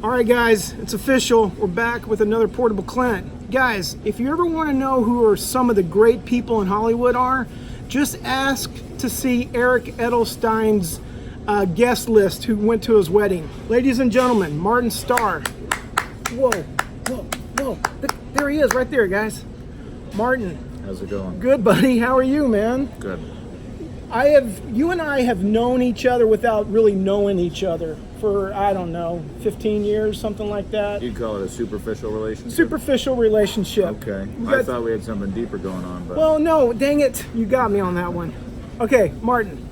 All right, guys, it's official. We're back with another Portable Clint. Guys, if you ever want to know who are some of the great people in Hollywood are, just ask to see Eric Edelstein's guest list who went to his wedding. Ladies and gentlemen, Martin Starr. Whoa, whoa, whoa. There he is right there, guys. Martin. How's it going? Good, buddy. How are you, man? Good. You and I have known each other without really knowing each other for, I don't know, 15 years, something like that. You'd call it a superficial relationship? Superficial relationship. Okay. I thought we had something deeper going on. But... Well, no, dang it. You got me on that one. Okay, Martin.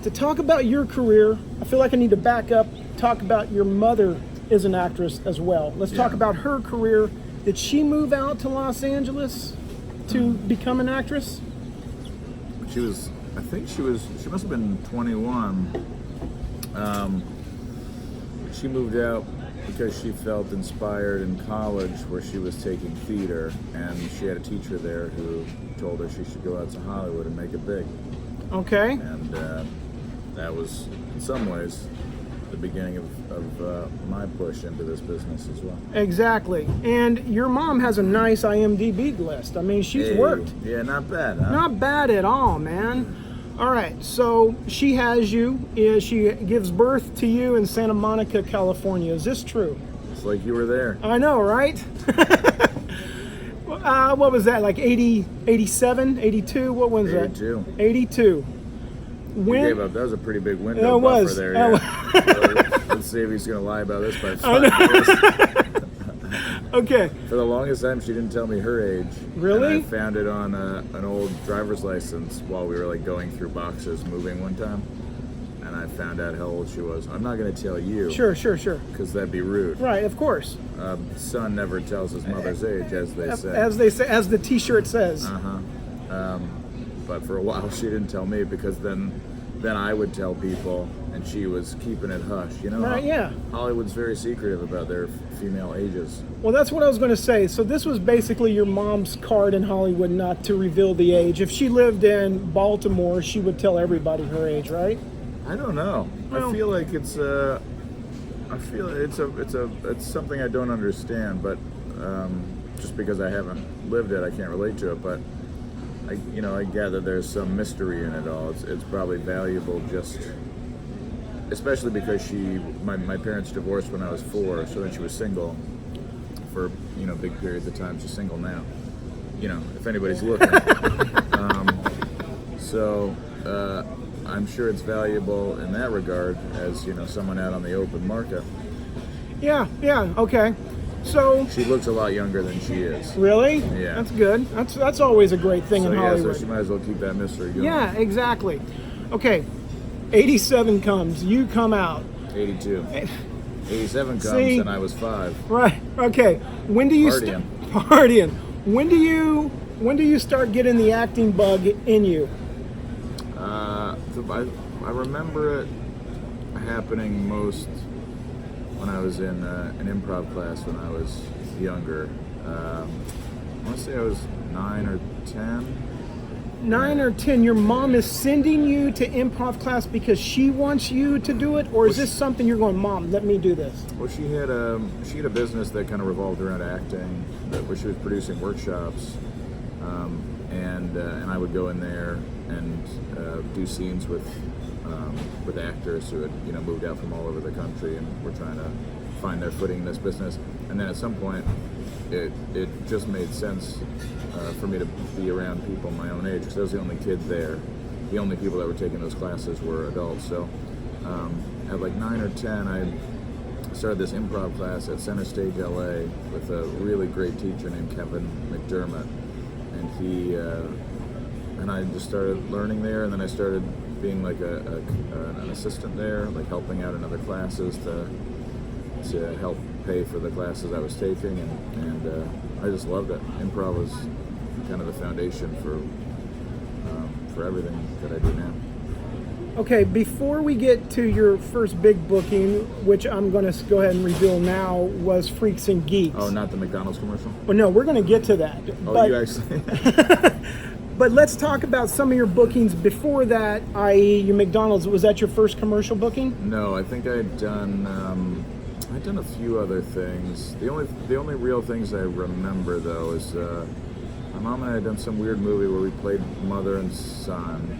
To talk about your career, I feel like I need to back up, talk about your mother is an actress as well. Let's talk about her career. Did she move out to Los Angeles to become an actress? She must have been 21. She moved out because she felt inspired in college where she was taking theater, and she had a teacher there who told her she should go out to Hollywood and make it big. Okay. And that was, in some ways, the beginning of my push into this business as well. Exactly. And your mom has a nice IMDb list. I mean, she's worked. Yeah, not bad, huh? Not bad at all, man. All right, so she has you. She gives birth to you in Santa Monica, California. Is this true? It's like you were there. I know, right? What was that, like 80, 87, 82? What was 82. that? 82. When? He gave up. That was a pretty big window buffer there. Yeah. So let's see if he's going to lie about this by 5 years. Okay. For the longest time, she didn't tell me her age. Really? And I found it on an old driver's license while we were like going through boxes moving one time. And I found out how old she was. I'm not going to tell you. Sure. Because that'd be rude. Right, of course. Son never tells his mother's age, as they say. As the T-shirt says. But for a while, she didn't tell me because then I would tell people, and she was keeping it hush. You know, right? Yeah. Hollywood's very secretive about their female ages. Well, that's what I was going to say. So this was basically your mom's card in Hollywood not to reveal the age. If she lived in Baltimore, she would tell everybody her age, right? I don't know. Well, I feel like it's something I don't understand, but just because I haven't lived it, I can't relate to it. But I gather there's some mystery in it all. It's probably valuable, just especially because my parents divorced when I was 4, so then she was single for big periods of time. She's single now. If anybody's looking. So I'm sure it's valuable in that regard as someone out on the open market. Yeah. Okay. So she looks a lot younger than she is. Really? Yeah. That's good. That's always a great thing in Hollywood. So she might as well keep that mystery going. Yeah, exactly. Okay, 87 comes. You come out. 82. 87 comes, and I was 5. Right. Okay. When do you partying? When do you start getting the acting bug in you? I remember it happening most when I was in an improv class when I was younger. I want to say I was 9 or 10. 9 or 10. Your mom is sending you to improv class because she wants you to do it, or is this something you're going, Mom, let me do this? Well, she had a business that kind of revolved around acting, where she was producing workshops, and I would go in there and do scenes with actors who had moved out from all over the country and were trying to find their footing in this business. And then at some point, it just made sense for me to be around people my own age, because I was the only kid there. The only people that were taking those classes were adults. So at like 9 or 10, I started this improv class at Center Stage LA with a really great teacher named Kevin McDermott, and I just started learning there, and then I started being like an assistant there, like helping out in other classes to help pay for the classes I was taking, and I just loved it. Improv was kind of the foundation for everything that I do now. Okay, before we get to your first big booking, which I'm going to go ahead and reveal now, was Freaks and Geeks. Oh, not the McDonald's commercial? Well, no, we're going to get to that. Oh, you actually... But let's talk about some of your bookings before that, i.e. your McDonald's. Was that your first commercial booking? No, I think I had done I've done a few other things. The only real things I remember though is my mom and I had done some weird movie where we played mother and son,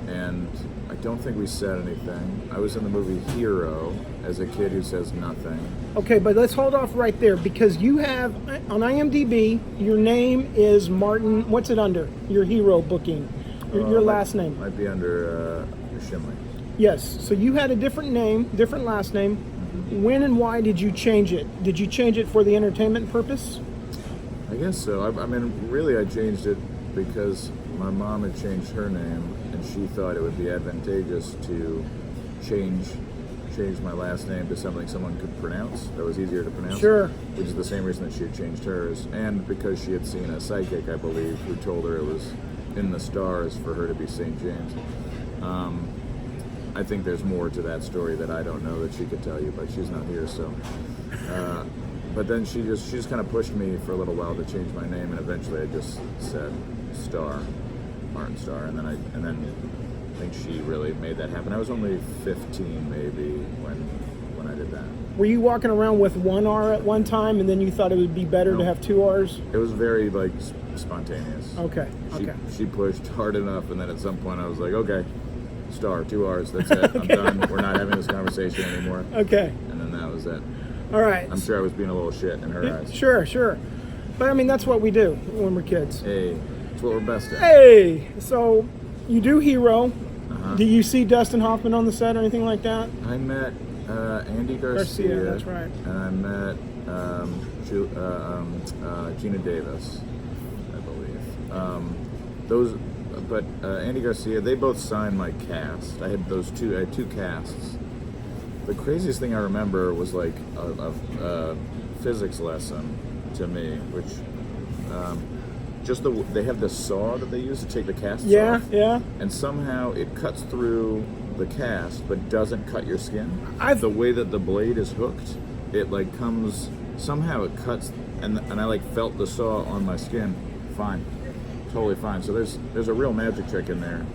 and I don't think we said anything. I was in the movie Hero as a kid who says nothing. Okay, but let's hold off right there because you have on IMDb your name is Martin. What's it under? Your Hero booking. Your last name might be under Shimley. Yes. So you had a different name, different last name. When and why did you change it? Did you change it for the entertainment purpose? I guess so. I mean, really, I changed it because my mom had changed her name, and she thought it would be advantageous to change my last name to something someone could pronounce that was easier to pronounce. Sure. Which is the same reason that she had changed hers, and because she had seen a psychic, I believe, who told her it was in the stars for her to be St. James. I think there's more to that story that I don't know that she could tell you, but she's not here, so. But then she just kind of pushed me for a little while to change my name, and eventually I just said Starr, Martin Starr, and then I think she really made that happen. I was only 15 maybe when I did that. Were you walking around with one R at one time, and then you thought it would be better to have two R's? It was very like spontaneous. Okay. She pushed hard enough, and then at some point I was like, okay, Starr, 2 R's, that's it. Okay. I'm done. We're not having this conversation anymore. Okay. And then that was it. All right. I'm sure I was being a little shit in her eyes. Sure. But I mean, that's what we do when we're kids. Hey, it's what we're best at. Hey, so you do Hero. Uh-huh. Do you see Dustin Hoffman on the set or anything like that? I met Andy Garcia. That's right. And I met Gina Davis, I believe. But Andy Garcia, they both signed my cast. I had two casts. The craziest thing I remember was like a physics lesson to me, which they have this saw that they use to take the casts off. Yeah. And somehow it cuts through the cast, but doesn't cut your skin. The way that the blade is hooked, it like comes, somehow it cuts, and I like felt the saw on my skin. Fine. Totally fine. So there's a real magic trick in there.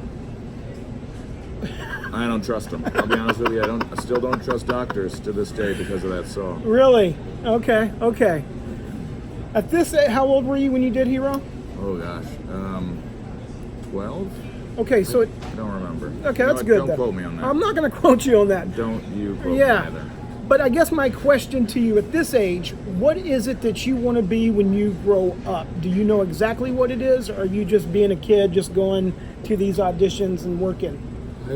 I don't trust them. I'll be honest with you. I still don't trust doctors to this day because of that saw. Really? Okay. At this, how old were you when you did Hero? Oh gosh, 12. Okay, so I don't remember. Okay, that's good. Don't quote me on that. I'm not going to quote you on that. Don't you quote me either. But I guess my question to you at this age, what is it that you want to be when you grow up? Do you know exactly what it is, or are you just being a kid, just going to these auditions and working? I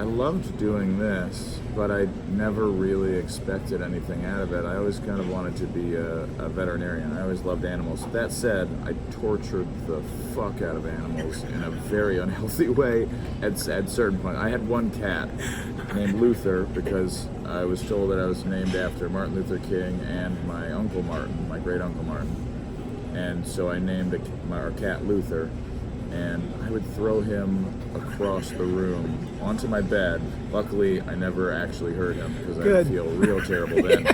loved doing this, but I never really expected anything out of it. I always kind of wanted to be a veterinarian. I always loved animals. That said, I tortured the fuck out of animals in a very unhealthy way at certain points. I had one cat named Luther because I was told that I was named after Martin Luther King and my Uncle Martin, my great Uncle Martin. And so I named our cat Luther, and I would throw him across the room onto my bed. Luckily, I never actually hurt him because I would feel real terrible then.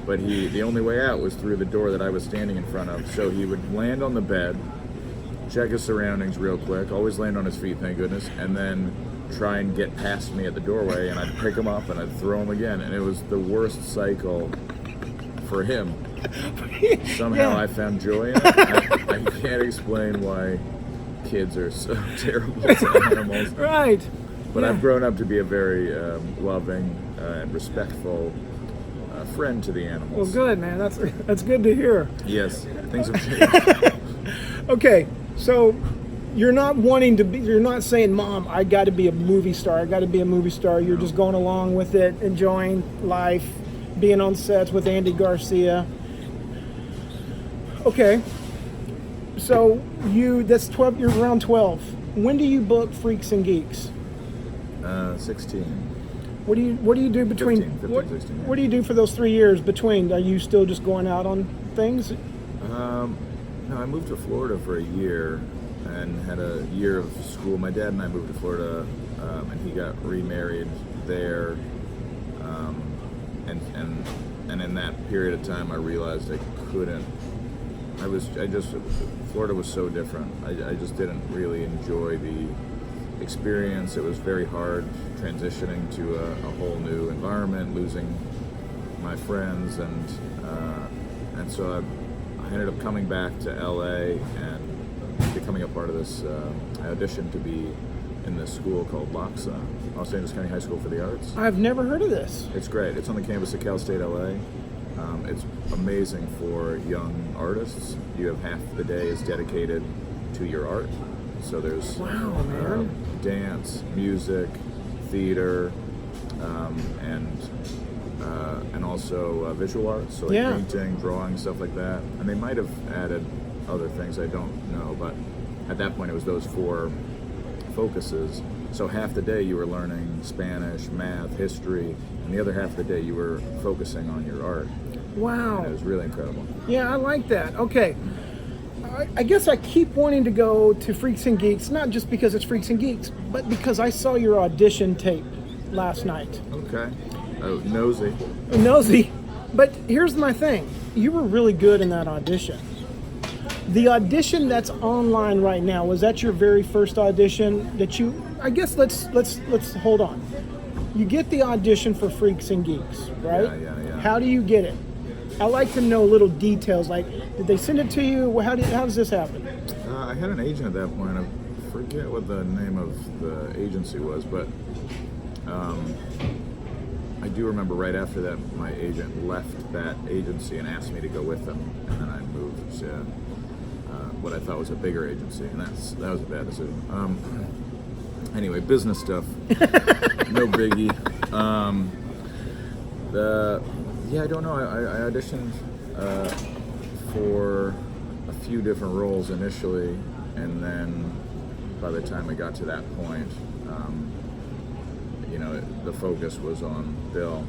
But the only way out was through the door that I was standing in front of. So he would land on the bed, check his surroundings real quick, always land on his feet, thank goodness, and then try and get past me at the doorway, and I'd pick him up and I'd throw him again, and it was the worst cycle for him. Somehow I found joy in it. I can't explain why kids are so terrible to animals. Right. But I've grown up to be a very loving and respectful friend to the animals. Well, good, man. That's good to hear. Yes, things have changed. Okay, so you're not wanting to be, you're not saying, Mom, I got to be a movie star. You're just going along with it, enjoying life, being on sets with Andy Garcia. Okay. So that's 12, you're around 12. When do you book Freaks and Geeks? 16. What do you do between 15, 16, yeah. What do you do for those 3 years between? Are you still just going out on things? No, I moved to Florida for a year and had a year of school. My dad and I moved to Florida, and he got remarried there. And in that period of time, I realized I couldn't. Florida was so different. I just didn't really enjoy the experience. It was very hard transitioning to a whole new environment, losing my friends, and so I ended up coming back to LA and becoming a part of this. I auditioned to be in this school called LACSA, Los Angeles County High School for the Arts. I've never heard of this. It's great. It's on the campus of Cal State LA. It's amazing for young artists. You have half the day is dedicated to your art. So there's Wow, man. Dance, music, theater, and also visual arts, so like Yeah. painting, drawing, stuff like that. And they might have added other things, I don't know, but at that point it was those 4 focuses. So half the day you were learning Spanish, math, history, and the other half of the day you were focusing on your art. Wow. And it was really incredible. Yeah, I like that. Okay. I guess I keep wanting to go to Freaks and Geeks, not just because it's Freaks and Geeks, but because I saw your audition tape last night. Okay. Oh, nosy. Nosy. But here's my thing. You were really good in that audition. The audition that's online right now, was that your very first audition that you, I guess let's hold on. You get the audition for Freaks and Geeks, right? Yeah. How do you get it? I like to know little details, like did they send it to you? How does this happen? I had an agent at that point. I forget what the name of the agency was, but I do remember right after that my agent left that agency and asked me to go with them, and then I moved to what I thought was a bigger agency, and that was a bad decision. Anyway, business stuff, no biggie. I don't know. I auditioned for a few different roles initially, and then by the time I got to that point, the focus was on Bill,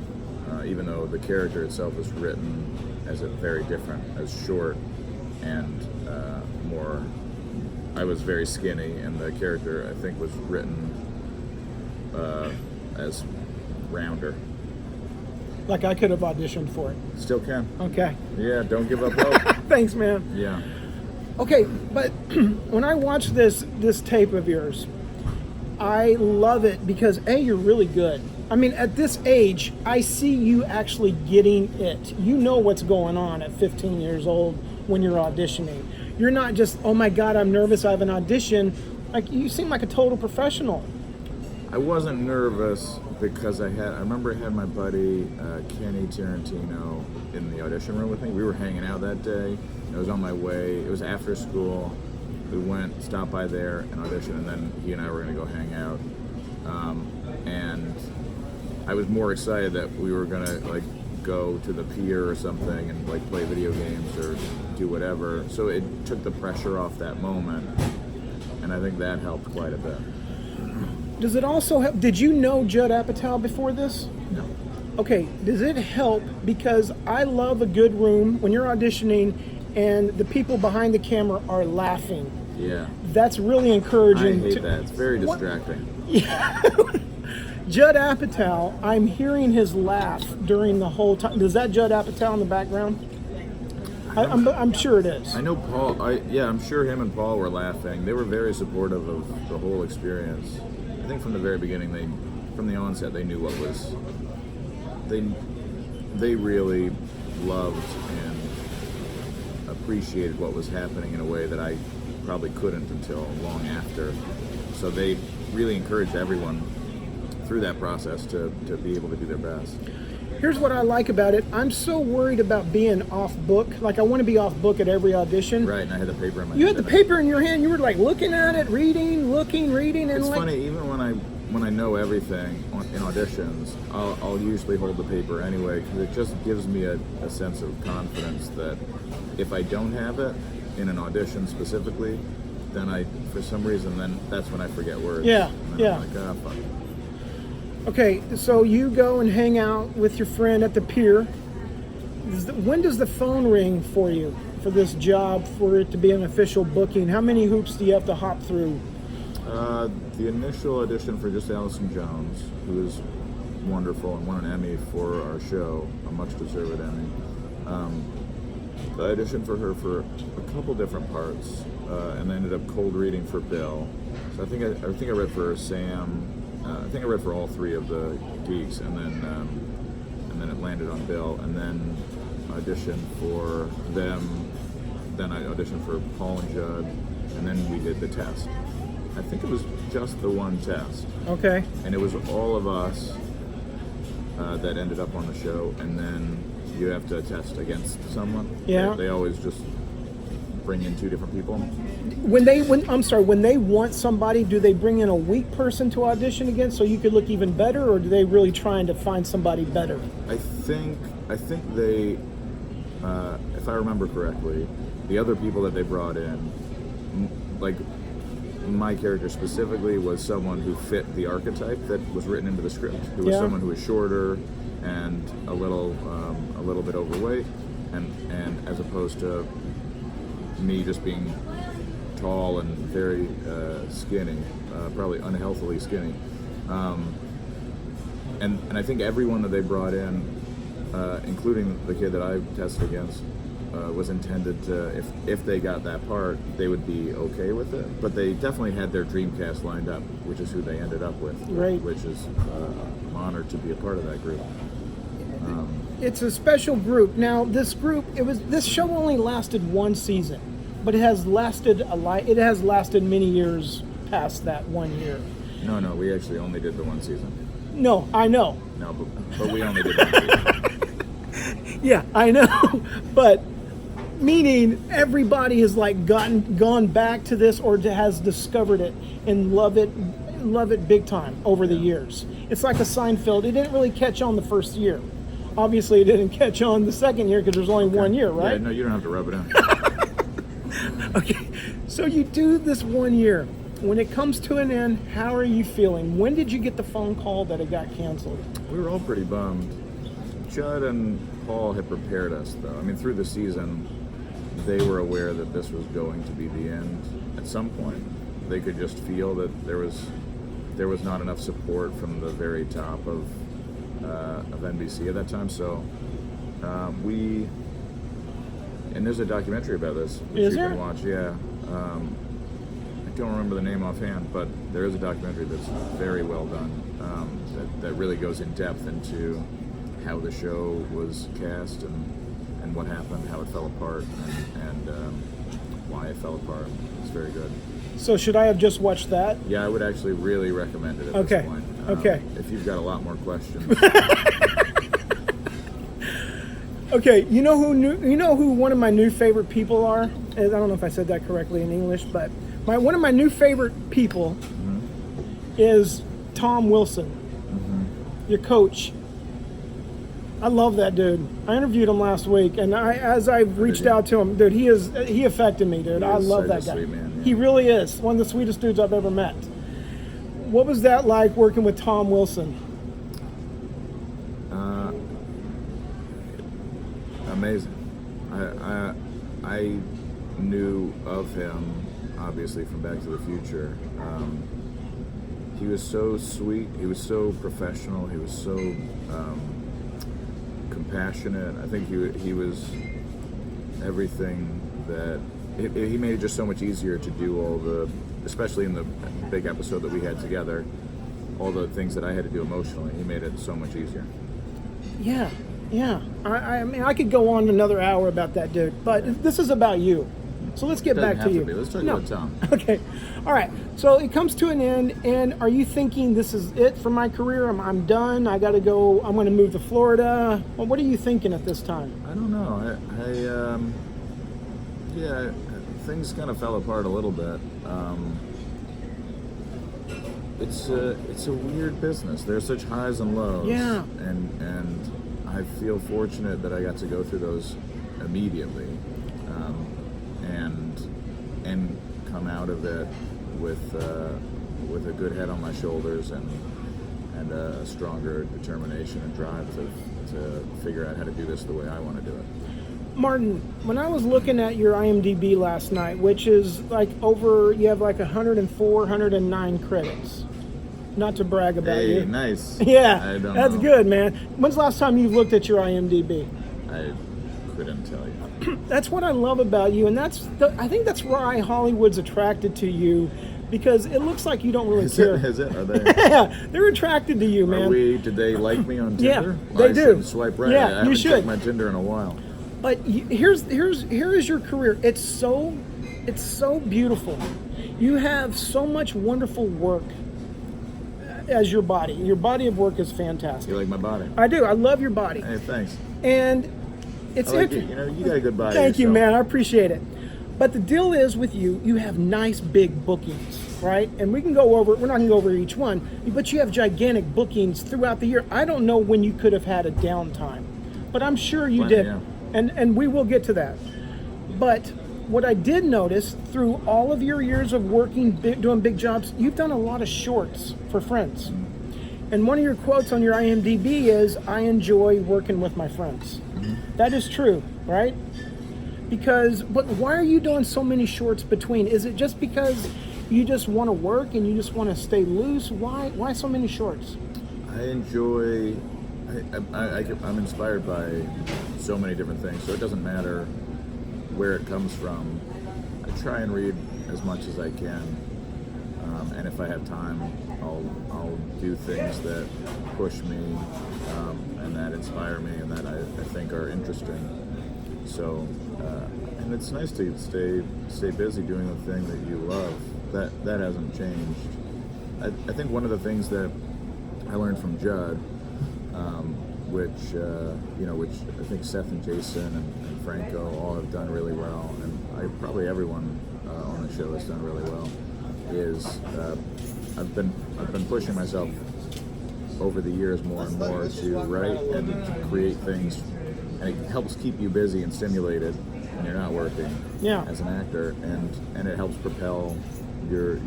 even though the character itself was written as a very different, as short and more. I was very skinny, and the character I think was written as rounder. Like I could have auditioned for it. Still can. Okay. Yeah, don't give up hope. Thanks, man. Yeah. Okay, but when I watch this tape of yours, I love it because A, you're really good. I mean, at this age, I see you actually getting it. You know what's going on at 15 years old when you're auditioning. You're not just, oh my God, I'm nervous, I have an audition. Like, you seem like a total professional. I wasn't nervous because I remember I had my buddy Kenny Tarantino in the audition room with me. We were hanging out that day. I was on my way. It was after school. We went, stopped by there and auditioned, and then he and I were going to go hang out. And I was more excited that we were going to go to the pier or something and play video games or do whatever. So it took the pressure off that moment, and I think that helped quite a bit. Does it also help? Did you know Judd Apatow before this? No. Okay, does it help? Because I love a good room when you're auditioning and the people behind the camera are laughing. Yeah. That's really encouraging. I hate that. It's very distracting. Yeah. Judd Apatow, I'm hearing his laugh during the whole time. Is that Judd Apatow in the background? I'm sure it is. I know Paul. I'm sure him and Paul were laughing. They were very supportive of the whole experience. I think from the very beginning, from the onset, they knew what was. They really loved and appreciated what was happening in a way that I probably couldn't until long after. So they really encouraged everyone through that process to be able to do their best. Here's what I like about it. I'm so worried about being off book. Like, I want to be off book at every audition. Right, and I had the paper in my hand. You had the paper in your hand. You were looking at it, reading, reading, and it's funny. Even when I know everything in auditions, I'll usually hold the paper anyway because it just gives me a sense of confidence that if I don't have it in an audition specifically, then for some reason, then that's when I forget words. Yeah, and then yeah. I'm like, fuck. Okay, so you go and hang out with your friend at the pier. When does the phone ring for you for this job, for it to be an official booking? How many hoops do you have to hop through? The initial audition for just Allison Jones, who is wonderful and won an Emmy for our show, a much-deserved Emmy. I auditioned for her for a couple different parts, and I ended up cold reading for Bill. So I think I read for Sam. I think I read for all 3 of the Geeks, and then and then it landed on Bill, and then auditioned for them. Then I auditioned for Paul and Judd, and then we did the test. I think it was just the one test. Okay. And it was all of us that ended up on the show, and then you have to test against someone. Yeah. They always just bring in 2 different people. When they want somebody, do they bring in a weak person to audition against so you could look even better, or do they really trying to find somebody better? I think they, if I remember correctly, the other people that they brought in, like my character specifically, was someone who fit the archetype that was written into the script. Who was someone who was shorter and a little bit overweight, and as opposed to me just being tall and very skinny, probably unhealthily skinny. And I think everyone that they brought in, including the kid that I tested against, was intended to, if they got that part, they would be okay with it. But they definitely had their dream cast lined up, which is who they ended up with. Right. Which is I'm honored to be a part of that group. It's a special group. Now, this show only lasted 1 season, but it has lasted many years past that 1 year. No, we actually only did the 1 season. No, I know. No, but we only did 1 season. Yeah, I know. But meaning everybody has like gone back to this, or has discovered it and love it big time over the years. It's like a Seinfeld. It didn't really catch on the first year. Obviously, it didn't catch on the second year because there's only 1 year, right? Yeah, no, you don't have to rub it in. Okay, so you do this 1 year. When it comes to an end, how are you feeling? When did you get the phone call that it got canceled? We were all pretty bummed. Judd and Paul had prepared us, though. I mean, through the season, they were aware that this was going to be the end at some point. They could just feel that there was not enough support from the very top of NBC at that time. So and there's a documentary about this, which Is you there? can watch. Yeah. I don't remember the name offhand, but there is a documentary that's very well done, that really goes in depth into how the show was cast and what happened, how it fell apart, and why it fell apart. It's very good. So should I have just watched that? Yeah, I would actually really recommend it at this point. Okay. If you've got a lot more questions. Okay, you know who one of my new favorite people are? I don't know if I said that correctly in English, but one of my new favorite people is Tom Wilson, your coach. I love that dude. I interviewed him last week, and as I reached out to him, dude, he affected me, dude. I love that guy. Sweet man, yeah. He really is one of the sweetest dudes I've ever met. What was that like working with Tom Wilson? Amazing. I knew of him obviously from Back to the Future. He was so sweet. He was so professional. He was so compassionate. I think he was everything that he made it just so much easier to do all the, especially in the big episode that we had together, all the things that I had to do emotionally. He made it so much easier. Yeah. I mean, I could go on another hour about that dude, but this is about you. So let's get back to you. Let's talk about Tom. Okay. All right. So it comes to an end, and are you thinking this is it for my career? I'm done. I got to go. I'm going to move to Florida. Well, what are you thinking at this time? I don't know. Yeah, things kind of fell apart a little bit. It's a weird business. There's such highs and lows. Yeah. And I feel fortunate that I got to go through those immediately, and come out of it with a good head on my shoulders and a stronger determination and drive to figure out how to do this the way I want to do it. Martin, when I was looking at your IMDb last night, which is like you have like 104, 109 credits. Not to brag about you. Hey, nice. Yeah, I don't that's know. good, man. When's the last time you looked at your IMDb? I couldn't tell you. That's what I love about you, and I think that's why Hollywood's attracted to you, because it looks like you don't really Is care. it? Are they? Yeah, they're attracted to you, man. Did they like me on Tinder? Yeah, they I do. should swipe right. Yeah, I haven't you should. checked my Tinder in a while. But here is your career. It's so beautiful. You have so much wonderful work as your body. Your body of work is fantastic. You like my body? I do. I love your body. Hey, thanks. And it's I like it. You know, you got a good body. Thank you, yourself. man. I appreciate it. But the deal is with you, you have nice big bookings, right? And we can go over, we're not going to go over each one, but you have gigantic bookings throughout the year. I don't know when you could have had a downtime, but I'm sure you Plenty, did. yeah. And we will get to that. But what I did notice through all of your years of working, doing big jobs, you've done a lot of shorts for friends. Mm-hmm. And one of your quotes on your IMDb is, "I enjoy working with my friends." Mm-hmm. That is true, right? But why are you doing so many shorts between? Is it just because you just want to work and you just want to stay loose? Why so many shorts? I enjoy. I'm inspired by so many different things, so it doesn't matter where it comes from. I try and read as much as I can, and if I have time, I'll do things that push me and that inspire me and that I think are interesting. So, and it's nice to stay busy doing the thing that you love. That hasn't changed. I think one of the things that I learned from Judd, which I think Seth and Jason and Franco all have done really well, and probably everyone on the show has done really well, is I've been pushing myself over the years more and more to write and to create things, and it helps keep you busy and stimulated when you're not working as an actor, and it helps propel your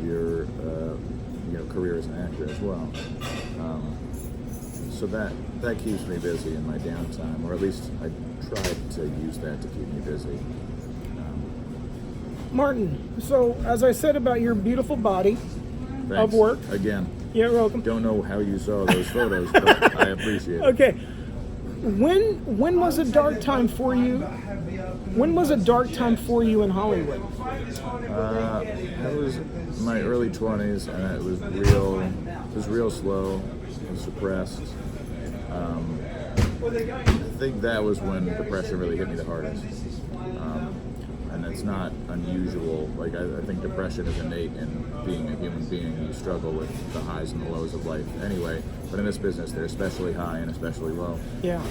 career as an actor as well. So that keeps me busy in my downtime, or at least I try to use that to keep me busy. Martin, so as I said about your beautiful body of work. Again, You're welcome. don't know how you saw those photos, but I appreciate it. Okay. When was a dark time for you? When was a dark time for you in Hollywood? It was my early 20s, and it was real slow and suppressed. I think that was when depression really hit me the hardest. And it's not unusual. Like, I think depression is innate in being a human being. You struggle with the highs and the lows of life anyway, but in this business, they're especially high and especially low. Yeah.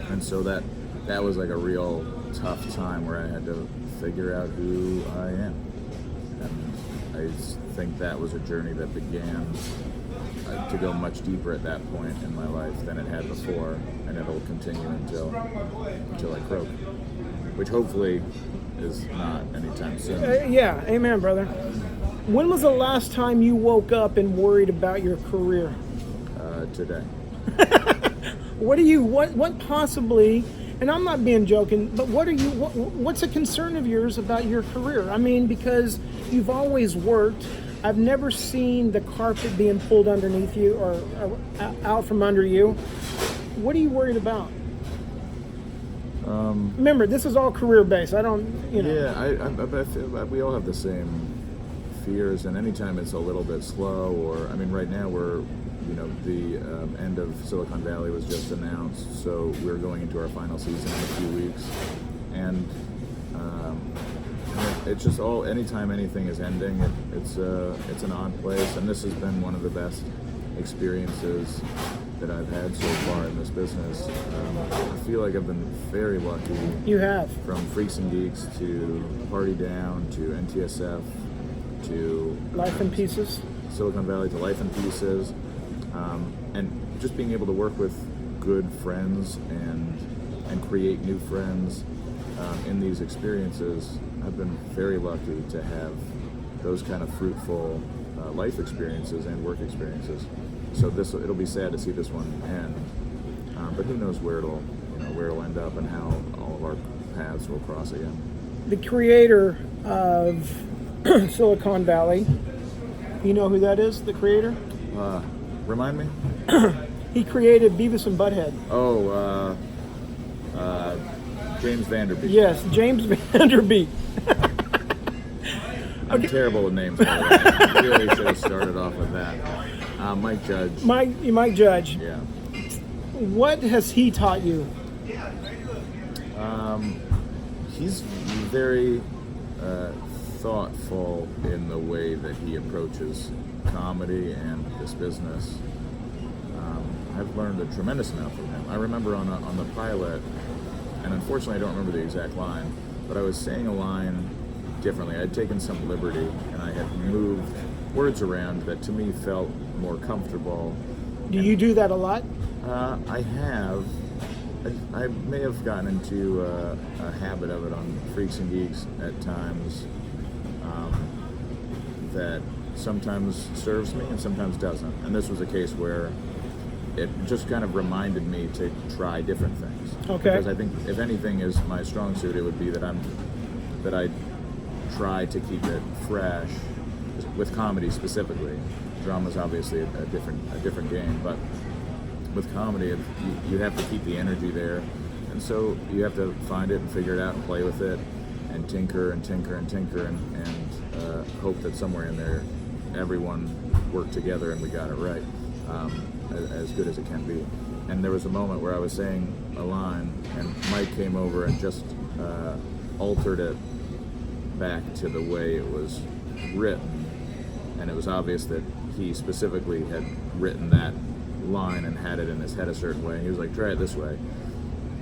And so that was like a real tough time where I had to figure out who I am. And I think that was a journey that began to go much deeper at that point in my life than it had before, and it'll continue until I croak, which hopefully is not anytime soon. Yeah, amen, brother. When was the last time you woke up and worried about your career? Today. What possibly, and I'm not being joking, but what's a concern of yours about your career? I mean, because you've always worked. I've never seen the carpet being pulled underneath you or out from under you. What are you worried about? Remember, this is all career-based. I don't, Yeah, I feel we all have the same fears, and anytime it's a little bit slow, or, I mean, right now we're, the end of Silicon Valley was just announced, so we're going into our final season in a few weeks, and it's just anytime anything is ending, it's an odd place, and this has been one of the best experiences that I've had so far in this business. I feel like I've been very lucky. You have. From Freaks and Geeks to Party Down to NTSF to Life in Pieces. Silicon Valley to Life in Pieces, and just being able to work with good friends and create new friends in these experiences. I've been very lucky to have those kind of fruitful life experiences and work experiences. So it'll be sad to see this one end, but who knows where it'll end up and how all of our paths will cross again. The creator of Silicon Valley, you know who that is? The creator? Remind me? He created Beavis and Butthead. Oh, James Vanderbeek. Yes, James Vanderbeek. I'm terrible with names. By the way. I really should have started off with that. Mike Judge. Mike Judge. Yeah. What has he taught you? He's very thoughtful in the way that he approaches comedy and this business. I've learned a tremendous amount from him. I remember on the pilot, and unfortunately I don't remember the exact line, but I was saying a line differently. I had taken some liberty, and I had moved words around that to me felt more comfortable. Do you do that a lot? I have. I may have gotten into a habit of it on Freaks and Geeks at times that sometimes serves me and sometimes doesn't. And this was a case where it just kind of reminded me to try different things. Okay. Because I think if anything is my strong suit, it would be that I try to keep it fresh with comedy specifically. Drama is obviously a different game, but with comedy, you have to keep the energy there, and so you have to find it and figure it out and play with it and tinker and hope that somewhere in there everyone worked together and we got it right, as good as it can be. And there was a moment where I was saying a line and Mike came over and just altered it back to the way it was written, and it was obvious that he specifically had written that line and had it in his head a certain way. He was like, try it this way,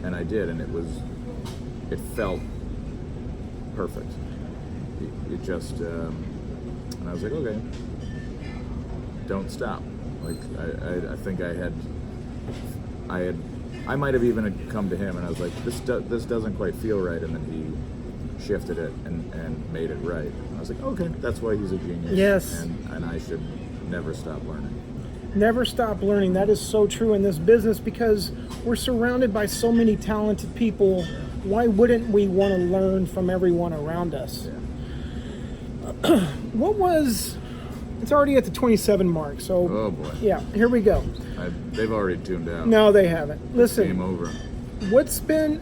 and I did, and it felt perfect. It just and I was like, okay, don't stop. Like I think I might have even come to him and I was like, this doesn't quite feel right, and then he shifted it and made it right. I was like, okay, that's why he's a genius. Yes. And I should never stop learning. Never stop learning. That is so true in this business because we're surrounded by so many talented people. Why wouldn't we want to learn from everyone around us? Yeah. It's already at the 27 mark, so Oh boy. yeah, here we go. They've already tuned out. No, they haven't. Listen. Game over. What has been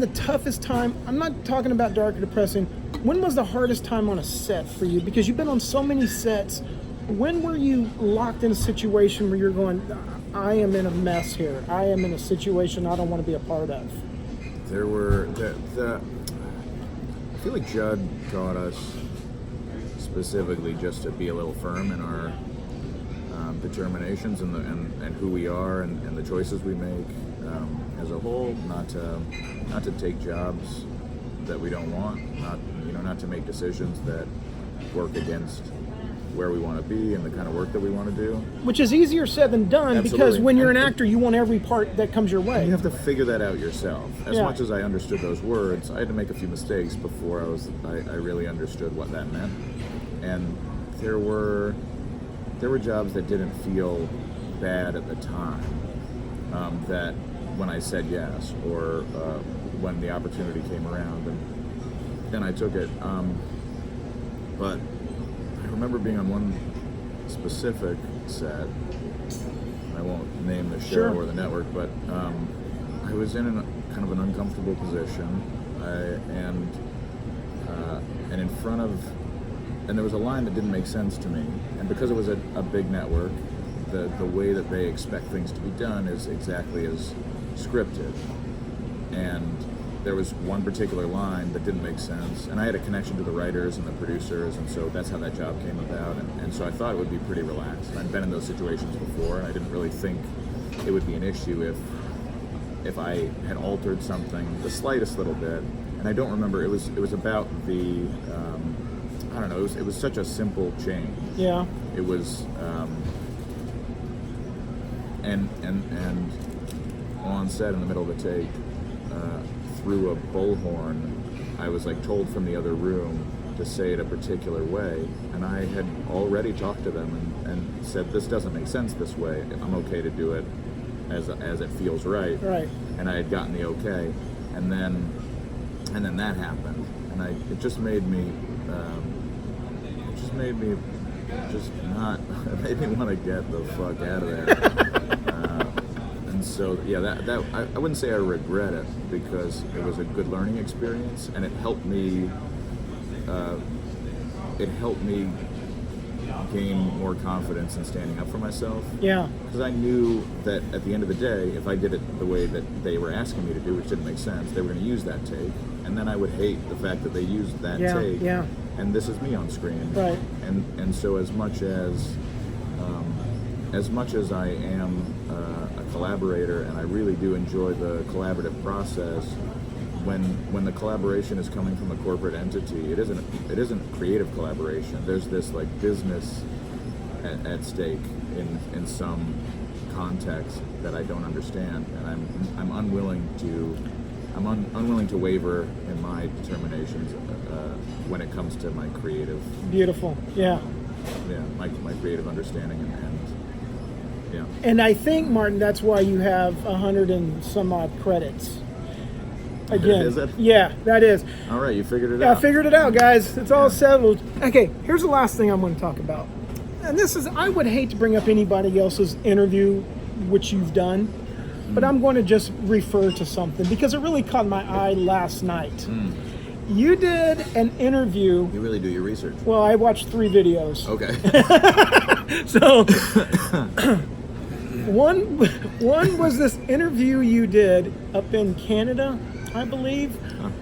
the toughest time? I'm not talking about dark or depressing. When was the hardest time on a set for you? Because you've been on so many sets. When were you locked in a situation where you're going, I am in a mess here. I am in a situation I don't want to be a part of? There were I feel like Judd taught us specifically just to be a little firm in our determinations and who we are and the choices we make as a whole. Not to take jobs that we don't want. Not to make decisions that work against where we want to be and the kind of work that we want to do. Which is easier said than done. Absolutely. Because when you're an actor, you want every part that comes your way. You have to figure that out yourself. As much as I understood those words, I had to make a few mistakes before I really understood what that meant. And there were jobs that didn't feel bad at the time, that when I said yes or when the opportunity came around, and I took it. But I remember being on one specific set. I won't name the show or the network, but I was in kind of an uncomfortable position, and in front of, and there was a line that didn't make sense to me, and because it was a big network, the way that they expect things to be done is exactly as scripted, and there was one particular line that didn't make sense, and I had a connection to the writers and the producers, and so that's how that job came about, and so I thought it would be pretty relaxed. I'd been in those situations before, and I didn't really think it would be an issue if I had altered something the slightest little bit, and I don't remember, it was about the, I don't know, it was such a simple change. Yeah. It was, and on set in the middle of a take, through a bullhorn, I was like told from the other room to say it a particular way, and I had already talked to them and said, this doesn't make sense this way, I'm okay to do it as it feels right. Right. And I had gotten the okay, and then that happened, and it just made me made me want to get the fuck out of there. So yeah, that I wouldn't say I regret it, because it was a good learning experience, and it helped me it helped me gain more confidence in standing up for myself. Yeah. Because I knew that at the end of the day, if I did it the way that they were asking me to do, which didn't make sense, they were going to use that take, and then I would hate the fact that they used that take. Yeah. And this is me on screen. Right. And so as much as I am a collaborator, and I really do enjoy the collaborative process, when the collaboration is coming from a corporate entity, it isn't creative collaboration. There's this like business at stake in some context that I don't understand, and I'm unwilling to waver in my determinations when it comes to my creative. Beautiful. Yeah. Yeah, my creative understanding and yeah. And I think, Martin, that's why you have 100 and some odd credits. Again, Is it? Yeah, that is. All right, you figured it Yeah, out. I figured it out, guys. It's all settled. Okay, here's the last thing I'm going to talk about. And this is, I would hate to bring up anybody else's interview, which you've done, but I'm going to just refer to something because it really caught my eye last night. You did an interview. You really do your research. Well, I watched 3 videos. Okay. So, one was this interview you did up in Canada, I believe,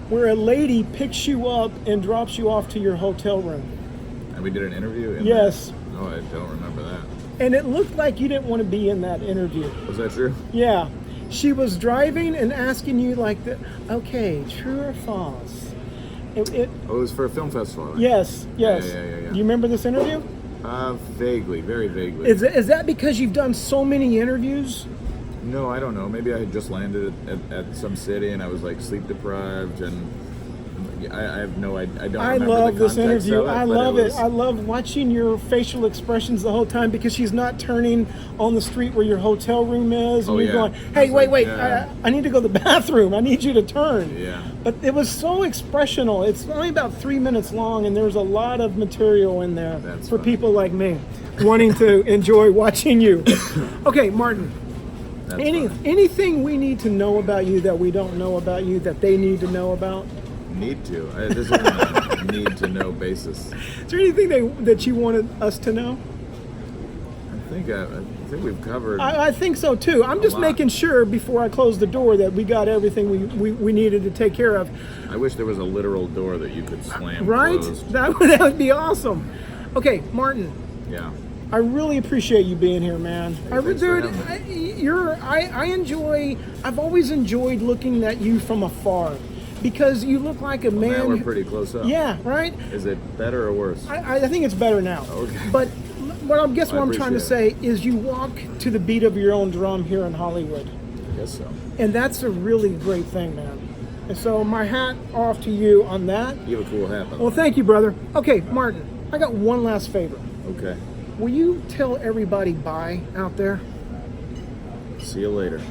where a lady picks you up and drops you off to your hotel room. And we did an interview? Yes. Oh, I don't remember that. And it looked like you didn't want to be in that interview. Was that true? Yeah. She was driving and asking you like, okay, true or false? It was for a film festival, right? Yes. Yeah. Do you remember this interview? Vaguely, very vaguely. Is that because you've done so many interviews? No, I don't know. Maybe I had just landed at some city and I was like sleep deprived, and I have no idea. I don't remember love the this context interview. of it, I but love it. it. Was, I love watching your facial expressions the whole time because she's not turning on the street where your hotel room is. And Oh, you're yeah. going, hey, It's wait, like, yeah. I need to go to the bathroom. I need you to turn. Yeah. But it was so expressional. It's only about 3 minutes long, and there's a lot of material in there That's for funny. people like me wanting to enjoy watching you. Okay, Martin. That's Anything we need to know about you that we don't know about you that they need to know about? Need to. This isn't a need to know basis. Is there anything that you wanted us to know? I think we've covered. I think so too. I'm just lot. making sure before I close the door that we got everything we needed to take care of. I wish there was a literal door that you could slam Right? closed. That would be awesome. Okay, Martin. Yeah. I really appreciate you being here, man. Thanks for having me. I've always enjoyed looking at you from afar because you look like a man. Now we're pretty close up. Yeah, right? Is it better or worse? I think it's better now. Okay. But what I'm trying to say appreciate is you walk to the beat of your own drum here in Hollywood. I guess so. And that's a really great thing, man. And so my hat off to you on that. You have a cool hat, by the Well, way. thank you, brother. Okay, Martin, I got one last favor. Okay. Will you tell everybody bye out there? See you later.